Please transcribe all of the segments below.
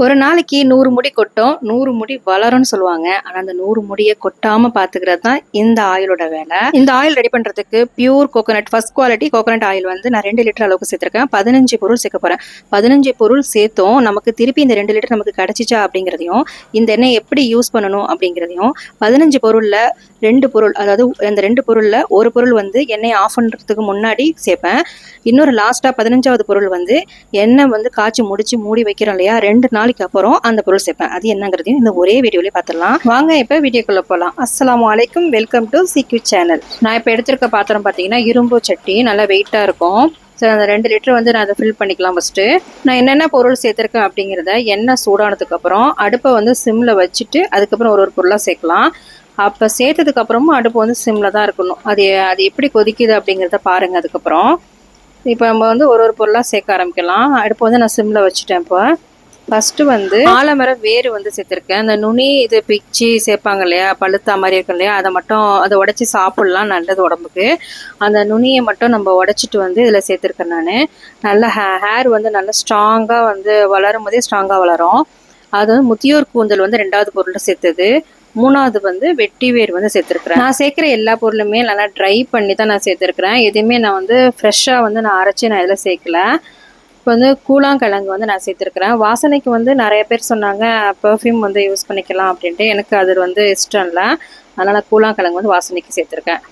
ஒரு நாளைக்கு 100 முடி கொட்டும், 100 முடி வளரும்னு சொல்லுவாங்க. ஆனா, அந்த 100 முடிய கொட்டாம பார்த்துக்கிறது தான் இந்த ஆயிலோட வேலை. இந்த ஆயில் ரெடி பண்றதுக்கு pure coconut first quality coconut oil வந்து நான் 2 லிட்டர் அளவுக்கு சேர்த்திருக்கேன். 15 பொருள் சேர்க்க போறேன். 15 பொருள் சேர்த்தும் நமக்கு திருப்பி இந்த 2 லிட்டர் நமக்கு கிடைச்சிச்சா அப்படிங்கிறதையும், இந்த எண்ணெய் எப்படி யூஸ் பண்ணணும் அப்படிங்கிறதையும், 15 பொருள்ல 2 பொருள், அதாவது அந்த 2 பொருள்ல ஒரு பொருள் வந்து எண்ணெய் ஆஃப் பண்றதுக்கு முன்னாடி சேர்ப்பேன். இன்னொரு லாஸ்டா 15வது பொருள் வந்து எண்ணெய் வந்து காய்ச்சி முடிச்சு மூடி வைக்கிறோம் இல்லையா, 2 நாளைக்கு அப்புறம் அந்த பொருள் சேர்ப்பேன். அது என்னங்கிறதையும் இந்த ஒரே வீடியோலயே பார்த்துடலாம். வாங்க இப்ப வீடியோக்குள்ள போகலாம். அஸ்ஸலாமு அலைக்கும், வெல்கம் டு சிக்யூ சேனல். நான் இப்ப எடுத்திருக்க பாத்திரம் பார்த்தீங்கன்னா இரும்பு சட்டி, நல்லா வெயிட்டா இருக்கும். ஸோ அந்த 2 லிட்டர் வந்து நான் அதை ஃபில் பண்ணிக்கலாம். ஃபஸ்ட்டு நான் என்னென்ன பொருள் சேர்த்துருக்கேன் அப்படிங்கிறத எண்ணெய் சூடானதுக்கப்புறம் அடுப்பை வந்து சிம்மில் வச்சுட்டு அதுக்கப்புறம் ஒரு பொருளாக சேர்க்கலாம். அப்போ சேர்த்ததுக்கு அப்புறமும் அடுப்பு வந்து சிம்மில் தான் இருக்கணும். அது எப்படி கொதிக்குது அப்படிங்கிறத பாருங்கள். அதுக்கப்புறம் இப்போ நம்ம வந்து ஒரு பொருளாக சேர்க்க ஆரம்பிக்கலாம். அடுப்பு வந்து நான் சிம்மில் வச்சுட்டேன். இப்போ ஃபஸ்ட்டு வந்து ஆலமர வேறு வந்து சேர்த்துருக்கேன். அந்த நுனி இது பிச்சு சேர்ப்பாங்க இல்லையா, பழுத்தா மாதிரி இருக்கும் இல்லையா, அதை உடச்சி சாப்பிட்லாம், நல்லது உடம்புக்கு. அந்த நுனியை மட்டும் நம்ம உடச்சிட்டு வந்து இதில் சேர்த்துருக்கேன் நான். நல்ல ஹேர் வந்து நல்லா ஸ்ட்ராங்காக வந்து வளரும் போதே ஸ்ட்ராங்காக வளரும். அது வந்து முதியோர் கூந்தல் வந்து 2வது பொருளில் சேர்த்தது. 3வது வந்து வெட்டி வேர் வந்து சேர்த்துருக்குறேன். நான் சேர்க்குற எல்லா பொருளுமே நல்லா ட்ரை பண்ணி தான் நான் சேர்த்துருக்குறேன். எதுவுமே நான் வந்து ஃப்ரெஷ்ஷாக வந்து நான் அரைச்சி நான் இதில் சேர்க்கல. இப்போ வந்து கூழாங்கிழங்கு வந்து நான் சேர்த்துருக்குறேன். வாசனைக்கு வந்து நிறைய பேர் சொன்னாங்க பெர்ஃப்யூம் வந்து யூஸ் பண்ணிக்கலாம் அப்படின்ட்டு. எனக்கு அது வந்து இஷ்டம் இல்லை. அதனால் கூழாங்கிழங்கு வந்து வாசனைக்கு சேர்த்துருக்கேன்.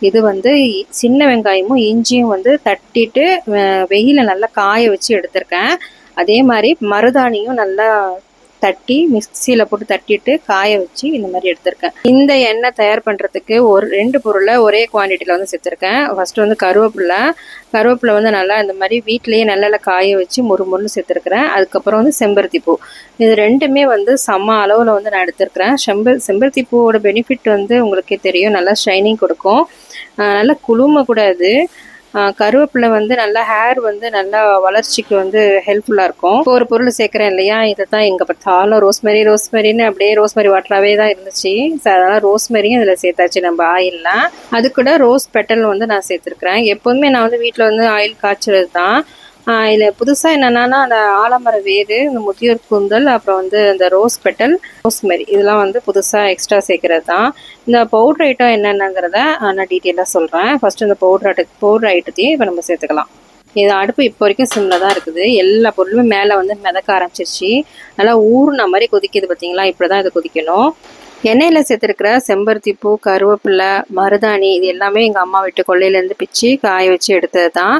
இது வந்து சின்ன வெங்காயமும் இஞ்சியும் வந்து தட்டிட்டு வெயிலில் நல்லா காய வச்சு எடுத்திருக்கேன். அதே மாதிரி மருதாணியும் நல்லா தட்டி மிக்சியில் போட்டு தட்டிட்டு காய வச்சு இந்த மாதிரி எடுத்திருக்கேன். இந்த எண்ணெய் தயார் பண்ணுறதுக்கு 2 பொருளை ஒரே குவான்டிட்டியில் வந்து சேர்த்துருக்கேன். ஃபஸ்ட்டு வந்து கருவேப்பிலை வந்து நல்லா இந்த மாதிரி வீட்டிலேயே நல்லெண்ணெய் காய வச்சு முறுமுறுன்னு சேர்த்துருக்குறேன். அதுக்கப்புறம் வந்து செம்பருத்தி பூ, இது 2மே வந்து சம அளவில் வந்து நான் எடுத்திருக்கிறேன். செம்பருத்தி பூவோட பெனிஃபிட் வந்து உங்களுக்கே தெரியும், நல்லா ஷைனிங் கொடுக்கும், நல்லா குளுமை கூட. அது கருவேப்பிலை வந்து நல்லா ஹேர் வந்து நல்லா வளர்ச்சிக்கு வந்து ஹெல்ப்ஃபுல்லாக இருக்கும். இப்போ ஒரு பொருள் சேர்க்குறேன் இல்லையா, இதை தான் எங்கே பார்த்தாலும் ரோஸ்மெரின்னு அப்படியே ரோஸ்மெரி வாட்டராகவே தான் இருந்துச்சு. ஸோ அதனால் ரோஸ்மெரியும் இதில் சேர்த்தாச்சு நம்ம ஆயில்லாம். அது கூட ரோஸ் பெட்டல் வந்து நான் சேர்த்துருக்குறேன். எப்போதுமே நான் வந்து வீட்டில் வந்து ஆயில் காய்ச்சறது தான். இதில் புதுசாக என்னென்னா அந்த ஆலமர வேறு, இந்த முதியோர் கூந்தல், அப்புறம் வந்து இந்த ரோஸ் பெட்டல், ரோஸ்மெரி, இதெல்லாம் வந்து புதுசாக எக்ஸ்ட்ரா சேர்க்குறது தான். இந்த பவுட்ரு ஐட்டம் என்னென்னங்கிறத நான் டீட்டெயிலாக சொல்கிறேன். ஃபஸ்ட்டு இந்த பவுட்ரு ஐட்டத்தையும் இப்போ நம்ம சேர்த்துக்கலாம். இது அடுப்பு இப்போ வரைக்கும் சிம்மில் தான் இருக்குது. எல்லா பொருளுமே மேலே வந்து மிதக்க ஆரம்பிச்சிருச்சு. நல்லா ஊறுன மாதிரி கொதிக்குது பார்த்தீங்களா, இப்படி தான் இது கொதிக்கணும். எண்ணெயில் சேர்த்துருக்கிற செம்பருத்தி பூ, கருவேப்பிலை, மருதாணி, இது எல்லாமே எங்கள் அம்மா வீட்டு கொள்ளையிலேருந்து பிச்சு காய வச்சு எடுத்தது தான்.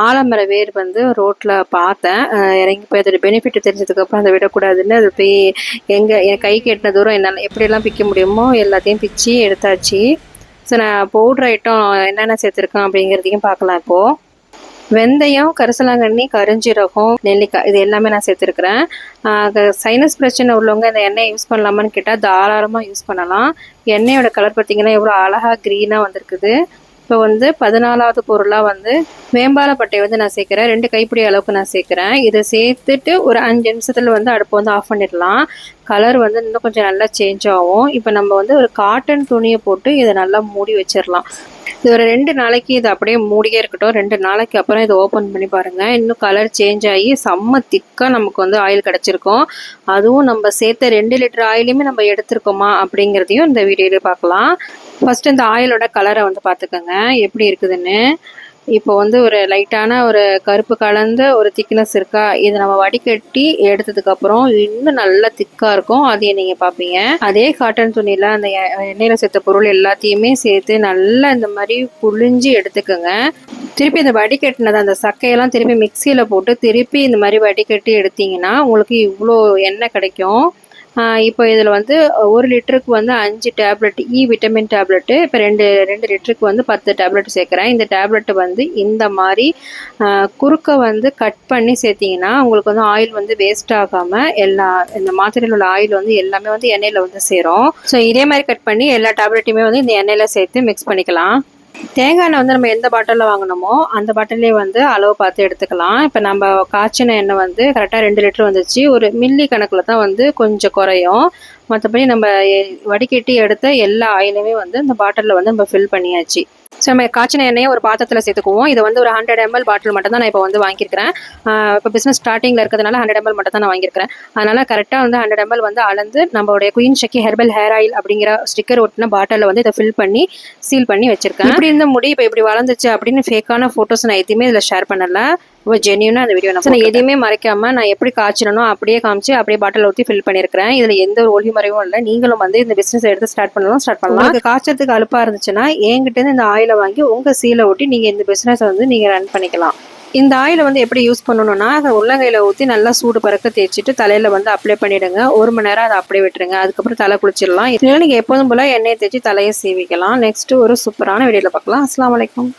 ஆலமர வேர் வந்து ரோட்டில் பார்த்தேன், இறங்கி போய் அதோட பெனிஃபிட் தெரிஞ்சதுக்கப்புறம் அதை விடக்கூடாதுன்னு அது போய் என் கைக்கு எட்டின தூரம் என்னால் எப்படியெல்லாம் பிக்க முடியுமோ எல்லாத்தையும் பிச்சு எடுத்தாச்சு. ஸோ நான் பவுட்ரு ஐட்டம் என்னென்ன சேர்த்துருக்கேன் அப்படிங்கிறதையும் பார்க்கலாம். இப்போது வெந்தயம், கரிசலாங்கண்ணி, கருஞ்சீரகம், நெல்லிக்காய், இது எல்லாமே நான் சேர்த்துருக்குறேன். சைனஸ் பிரச்சனை உள்ளவங்க இந்த எண்ணெய் யூஸ் பண்ணலாமான்னு கேட்டால் தாராளமாக யூஸ் பண்ணலாம். எண்ணெயோட கலர் பார்த்திங்கன்னா எவ்வளோ அழகாக க்ரீனாக வந்திருக்குது. இப்போ வந்து 14வது பொருளாக வந்து வேம்பாலப்பட்டை வந்து நான் சேர்க்குறேன். 2 கைப்பிடி அளவுக்கு நான் சேர்க்குறேன். இதை சேர்த்துட்டு ஒரு 5 நிமிஷத்தில் வந்து அடுப்பை வந்து ஆஃப் பண்ணிடலாம். கலர் வந்து இன்னும் கொஞ்சம் நல்லா சேஞ்ச் ஆகும். இப்போ நம்ம வந்து ஒரு காட்டன் துணியை போட்டு இதை நல்லா மூடி வச்சிடலாம். இது ஒரு 2 நாளைக்கு இது அப்படியே மூடியே இருக்கட்டும். 2 நாளைக்கு அப்புறம் இதை ஓப்பன் பண்ணி பாருங்கள். இன்னும் கலர் சேஞ்ச் ஆகி செம்ம திக்காக நமக்கு வந்து ஆயில் கிடச்சிருக்கும். அதுவும் நம்ம சேர்த்த 2 லிட்டர் ஆயிலுமே நம்ம எடுத்துருக்கோமா அப்படிங்கிறதையும் இந்த வீடியோவில் பார்க்கலாம். ஃபஸ்ட்டு இந்த ஆயிலோட கலரை வந்து பார்த்துக்கோங்க எப்படி இருக்குதுன்னு. இப்போ வந்து ஒரு லைட்டான ஒரு கருப்பு கலந்த ஒரு திக்னஸ் இருக்கா, இதை நம்ம வடிகட்டி எடுத்ததுக்கப்புறம் இன்னும் நல்லா திக்காக இருக்கும். அதையும் நீங்கள் பார்ப்பீங்க. அதே காட்டன் துணியில் அந்த எண்ணெயில் சேர்த்த பொருள் எல்லாத்தையுமே சேர்த்து நல்லா இந்த மாதிரி புழிஞ்சு எடுத்துக்கோங்க. திருப்பி இந்த வடிகட்டினது அந்த சக்கையெல்லாம் திருப்பி மிக்சியில் போட்டு திருப்பி இந்த மாதிரி வடிகட்டி எடுத்திங்கன்னா உங்களுக்கு இவ்வளோ எண்ணெய் கிடைக்கும். இப்போ இதில் வந்து 1 லிட்டருக்கு வந்து 5 டேப்லெட் விட்டமின் டேப்லெட்டு, இப்போ 2 லிட்டருக்கு வந்து 10 டேப்லெட் சேர்க்குறேன். இந்த டேப்லெட்டு வந்து இந்த மாதிரி குறுக்க வந்து கட் பண்ணி சேர்த்திங்கன்னா உங்களுக்கு வந்து ஆயில் வந்து வேஸ்ட் ஆகாமல் இந்த மாத்திரையில் உள்ள ஆயில் வந்து எல்லாமே வந்து எண்ணெயில் வந்து சேரும். ஸோ இதே மாதிரி கட் பண்ணி எல்லா டேப்லெட்டையுமே வந்து இந்த எண்ணெயில் சேர்த்து மிக்ஸ் பண்ணிக்கலாம். தேங்காய் எண்ணெய் வந்து நம்ம எந்த பாட்டிலில் வாங்கினோமோ அந்த பாட்டிலே வந்து அளவு பார்த்து எடுத்துக்கலாம். இப்போ நம்ம காய்ச்சின எண்ணெய் வந்து கரெக்டாக 2 லிட்டர் வந்துச்சு. ஒரு மில்லி கணக்கில் தான் வந்து கொஞ்சம் குறையும். மற்றபடி நம்ம வடிகட்டி எடுத்த எல்லா ஆயிலுமே வந்து இந்த பாட்டிலில் வந்து நம்ம ஃபில் பண்ணியாச்சு. ஸோ நம்ம காய்ச்சின எண்ணெயை ஒரு பாத்திரத்தில் சேர்த்துக்குவோம். இது வந்து ஒரு 100 ml பாட்டில் மட்டும் தான் நான் இப்போ வந்து வாங்கியிருக்கிறேன். இப்போ பிஸ்னஸ் ஸ்டார்டிங்கில் இருக்கிறதுனால 100 ml மட்டும் தான் நான் வாங்கியிருக்கிறேன். அதனால் கரெக்டாக வந்து 100 ml வந்து அளந்து நம்மளுடைய குயின் ஷக்கி ஹெர்பல் ஹேர் ஆயில் அப்படிங்கிற ஸ்டிக்கர் ஒட்டின பாட்டிலில் வந்து இதை ஃபில் பண்ணி சீல் பண்ணி வச்சிருக்கேன். இப்படி இந்த முடி இப்போ இப்படி வளர்ந்துச்சு அப்படின்னு ஃபேக்கான ஃபோட்டோஸ் நான் எதுவுமே இதில் ஷேர் பண்ணல. ரொம்ப ஜென்யூனாக அந்த வீடியோ நான் எதையுமே மறைக்காமல் நான் எப்படி காய்ச்சணும் அப்படியே காமிச்சு அப்படியே பாட்டில் ஊற்றி ஃபில் பண்ணியிருக்கிறேன். இதில் எந்த ஒரு ஒளி மறைவும் இல்லை. நீங்களும் வந்து இந்த பிஸ்னஸ் எடுத்து ஸ்டார்ட் பண்ணலாம். உங்களுக்கு காய்ச்சறதுக்கு அலுப்பாக இருந்துச்சுன்னா என்கிட்ட இந்த ஆயிலை வாங்கி உங்கள் சீலை ஒட்டி நீங்கள் இந்த பிஸ்னஸ் வந்து நீங்கள் ரன் பண்ணிக்கலாம். இந்த ஆயிலை வந்து எப்படி யூஸ் பண்ணணும்னா அதை உள்ளங்கையில் ஊற்றி நல்லா சூடு பறக்க தேய்ச்சிட்டு தலையில் வந்து அப்ளை பண்ணிவிடுங்க. 1 மணி நேரம் அதை அப்படியே விட்டுருங்க. அதுக்கப்புறம் தலை குளிச்சிடலாம். இதனால நீங்கள் எப்போதும் போல் எண்ணெயை தேய்ச்சி தலையை சீவிக்கலாம். நெக்ஸ்ட்டு ஒரு சூப்பரான வீடியோவில் பார்க்கலாம். அஸ்ஸலாமு அலைக்கும்.